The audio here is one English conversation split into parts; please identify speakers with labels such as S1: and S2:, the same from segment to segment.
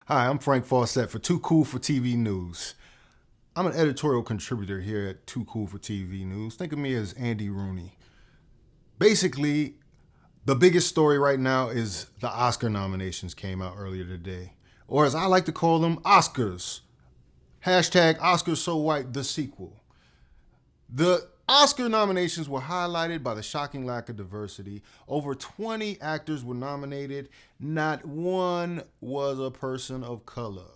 S1: Hi, I'm Frank Fawcett for Too Cool for TV News. I'm an editorial contributor here at Too Cool for TV News. Think of me as Andy Rooney. Basically, the biggest story right now is the Oscar nominations came out earlier today. Or as I like to call them, Oscars. Hashtag Oscars So White, the sequel. The Oscar nominations were highlighted by the shocking lack of diversity. Over 20 actors were nominated. Not one was a person of color,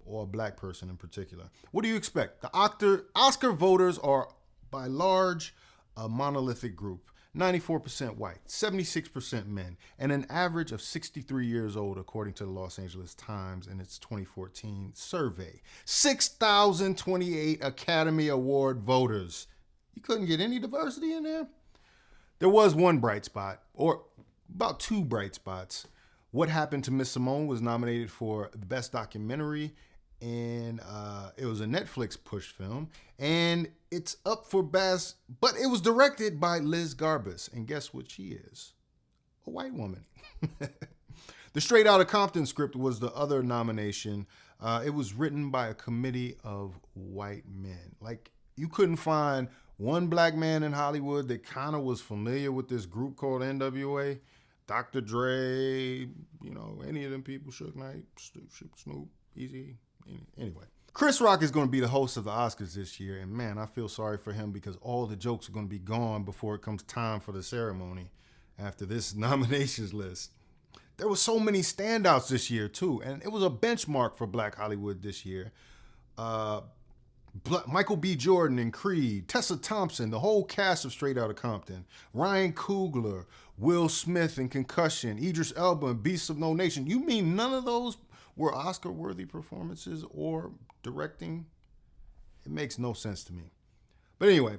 S1: or a black person in particular. What do you expect? The Oscar voters are, by large, a monolithic group. 94% white, 76% men, and an average of 63 years old, according to the Los Angeles Times in its 2014 survey. 6,028 Academy Award voters. You couldn't get any diversity in there? There was one bright spot, or about two bright spots. What Happened to Miss Simone was nominated for the Best Documentary, and it was a Netflix push film, and it's up for Best, but it was directed by Liz Garbus, and guess what she is? A white woman. The Straight Outta Compton script was the other nomination. It was written by a committee of white men. Like, you couldn't find one black man in Hollywood that kind of was familiar with this group called NWA. Dr. Dre, any of them people, Suge Knight, Snoop, Easy. Anyway, Chris Rock is going to be the host of the Oscars this year, and man, I feel sorry for him because all the jokes are going to be gone before it comes time for the ceremony after this nominations list. There were so many standouts this year, too, and it was a benchmark for Black Hollywood this year. Michael B. Jordan in Creed, Tessa Thompson, the whole cast of Straight Outta Compton, Ryan Coogler, Will Smith in Concussion, Idris Elba in Beasts of No Nation. You mean none of those were Oscar-worthy performances or directing? It makes no sense to me. But anyway,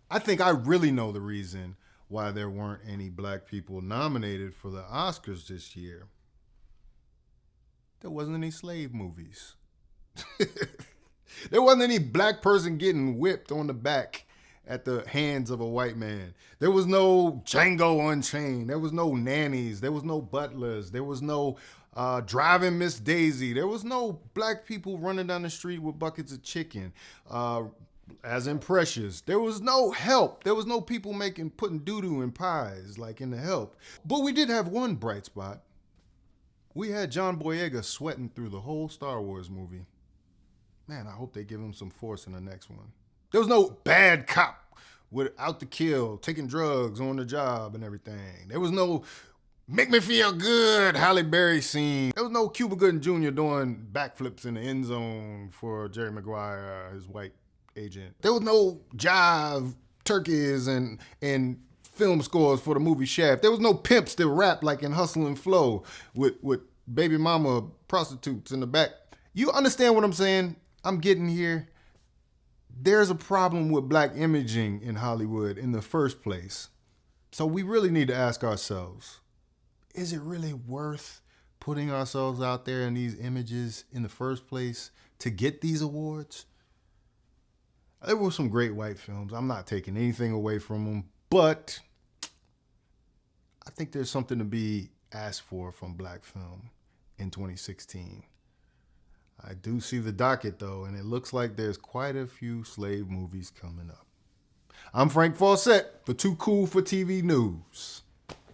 S1: I think I really know the reason why there weren't any black people nominated for the Oscars this year. There wasn't any slave movies. There wasn't any black person getting whipped on the back at the hands of a white man. There was no Django Unchained. There was no nannies. There was no butlers. There was no driving Miss Daisy. There was no black people running down the street with buckets of chicken. As in Precious. There was no Help. There was no people putting doo-doo in pies like in the Help. But we did have one bright spot. We had John Boyega sweating through the whole Star Wars movie. Man, I hope they give him some force in the next one. There was no bad cop without the kill, taking drugs on the job and everything. There was no make me feel good Halle Berry scene. There was no Cuba Gooding Jr. doing backflips in the end zone for Jerry Maguire, his white agent. There was no jive turkeys and film scores for the movie Shaft. There was no pimps that rap like in Hustle and Flow with baby mama prostitutes in the back. You understand what I'm saying? I'm getting here. There's a problem with black imaging in Hollywood in the first place. So we really need to ask ourselves, is it really worth putting ourselves out there in these images in the first place to get these awards? There were some great white films. I'm not taking anything away from them, but I think there's something to be asked for from black film in 2016. I do see the docket, though, and it looks like there's quite a few slave movies coming up. I'm Frank Fawcett for Too Cool for TV News.